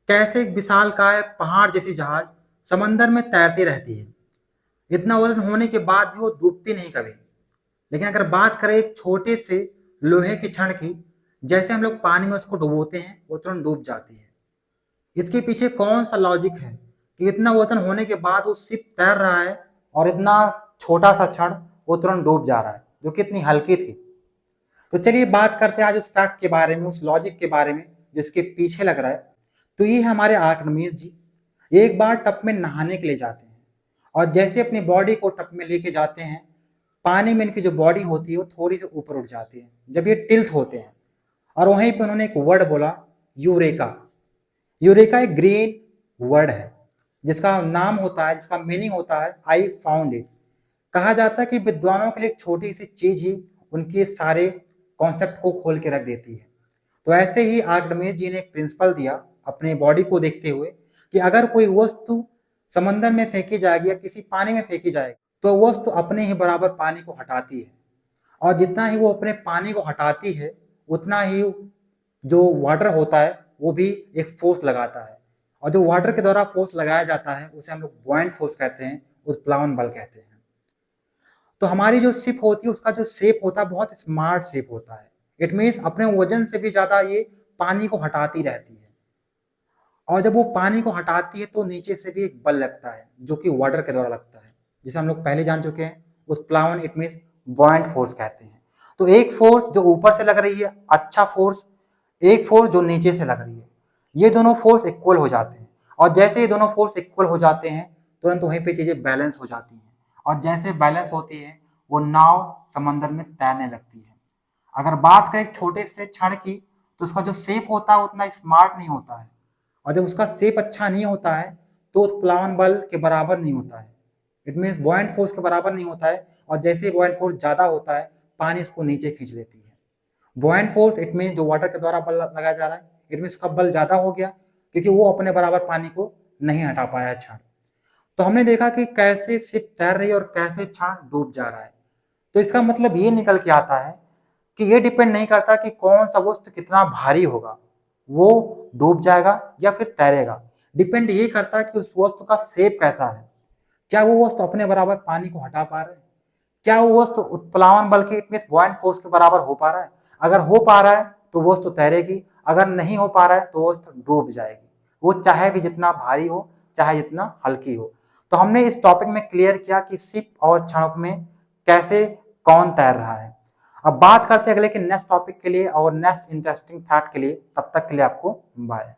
कैसे एक विशालकाय पहाड़ जैसी जहाज समंदर में तैरती रहती है। इतना वजन होने के बाद भी वो डूबती नहीं कभी। लेकिन अगर बात करें एक छोटे से लोहे की छड़ की, जैसे हम लोग पानी में उसको डुबोते हैं वो तुरंत डूब जाती है। इसके पीछे कौन सा लॉजिक है कि इतना वजन होने के बाद वो शिप तैर रहा है और इतना छोटा सा क्षण वो तुरंत डूब जा रहा है, जो कि इतनी हल्की थी। तो चलिए बात करते हैं आज उस फैक्ट के बारे में, उस लॉजिक के बारे में जिसके पीछे लग रहा है। तो ये है हमारे आर्किमिडीज जी। ये एक बार टब में नहाने के लिए जाते हैं और जैसे अपनी बॉडी को टब में लेके जाते हैं, पानी में इनकी जो बॉडी होती है वो थोड़ी सी ऊपर उठ जाती है जब ये टिल्ट होते हैं। और वहीं पे उन्होंने एक वर्ड बोला, यूरेका। यूरेका एक ग्रीन वर्ड है जिसका नाम होता है, जिसका मीनिंग होता है आई फाउंड इट। कहा जाता है कि विद्वानों के लिए एक छोटी सी चीज ही उनके सारे कॉन्सेप्ट को खोल के रख देती है। तो ऐसे ही आर्किमिडीज जी ने एक प्रिंसिपल दिया अपने बॉडी को देखते हुए कि अगर कोई वस्तु समंदर में फेंकी जाएगी या किसी पानी में फेंकी जाएगी तो वस्तु अपने ही बराबर पानी को हटाती है। और जितना ही वो अपने पानी को हटाती है उतना ही जो वाटर होता है वो भी एक फोर्स लगाता है। और जो वाटर के द्वारा फोर्स लगाया जाता है उसे हम लोग बॉयंट फोर्स कहते हैं, उत्प्लावन बल कहते हैं। तो हमारी जो शिप होती है उसका जो शेप होता है बहुत स्मार्ट शेप होता है। इट मीन्स अपने वजन से भी ज्यादा ये पानी को हटाती रहती है। और जब वो पानी को हटाती है तो नीचे से भी एक बल लगता है जो कि वाटर के द्वारा लगता है, जिसे हम लोग पहले जान चुके हैं, उत्प्लावन इट मीन्स बॉयंट फोर्स कहते हैं। तो एक फोर्स जो ऊपर से लग रही है अच्छा फोर्स, एक फोर्स जो नीचे से लग रही है, ये दोनों फोर्स इक्वल हो जाते हैं। और जैसे ये दोनों फोर्स इक्वल हो जाते हैं तुरंत वहीं पे चीजें बैलेंस हो जाती हैं। और जैसे बैलेंस होती है वो नाव समंदर में तैरने लगती है। अगर बात करें छोटे से क्षण की तो उसका जो शेप होता है उतना स्मार्ट नहीं होता है। और जब उसका शेप अच्छा नहीं होता है तो उत्प्लावन बल के बराबर नहीं होता है। इट मीन्स बॉयंट फोर्स के बराबर नहीं होता है। और जैसे बॉयंट फोर्स ज्यादा होता है पानी उसको नीचे खींच लेती है। बॉयंट फोर्स इट मीन्स जो वाटर के द्वारा बल लगाया जा रहा है, इट मीन्स उसका बल ज्यादा हो गया क्योंकि वो अपने बराबर पानी को नहीं हटा पाया क्षण। तो हमने देखा कि कैसे शिप तैर रही है और कैसे क्षण डूब जा रहा है। तो इसका मतलब ये निकल के आता है कि ये डिपेंड नहीं करता कि कौन सा वस्तु कितना भारी होगा, वो डूब जाएगा या फिर तैरेगा। डिपेंड ये करता है कि उस वस्तु का शेप कैसा है। क्या वो वस्तु अपने बराबर पानी को हटा पा रहा है? क्या वो वस्तु उत्प्लावन बल के इट मीन्स बॉयंट फोर्स के बराबर हो पा रहा है? अगर हो पा रहा है तो वस्तु तैरेगी, अगर नहीं हो पा रहा है तो वस्तु डूब जाएगी, वो चाहे भी जितना भारी हो चाहे जितना हल्की हो। तो हमने इस टॉपिक में क्लियर किया कि शिप और क्षणों में कैसे कौन तैर रहा है। अब बात करते हैं अगले के नेक्स्ट टॉपिक के लिए और नेक्स्ट इंटरेस्टिंग फैक्ट के लिए। तब तक के लिए आपको बाय।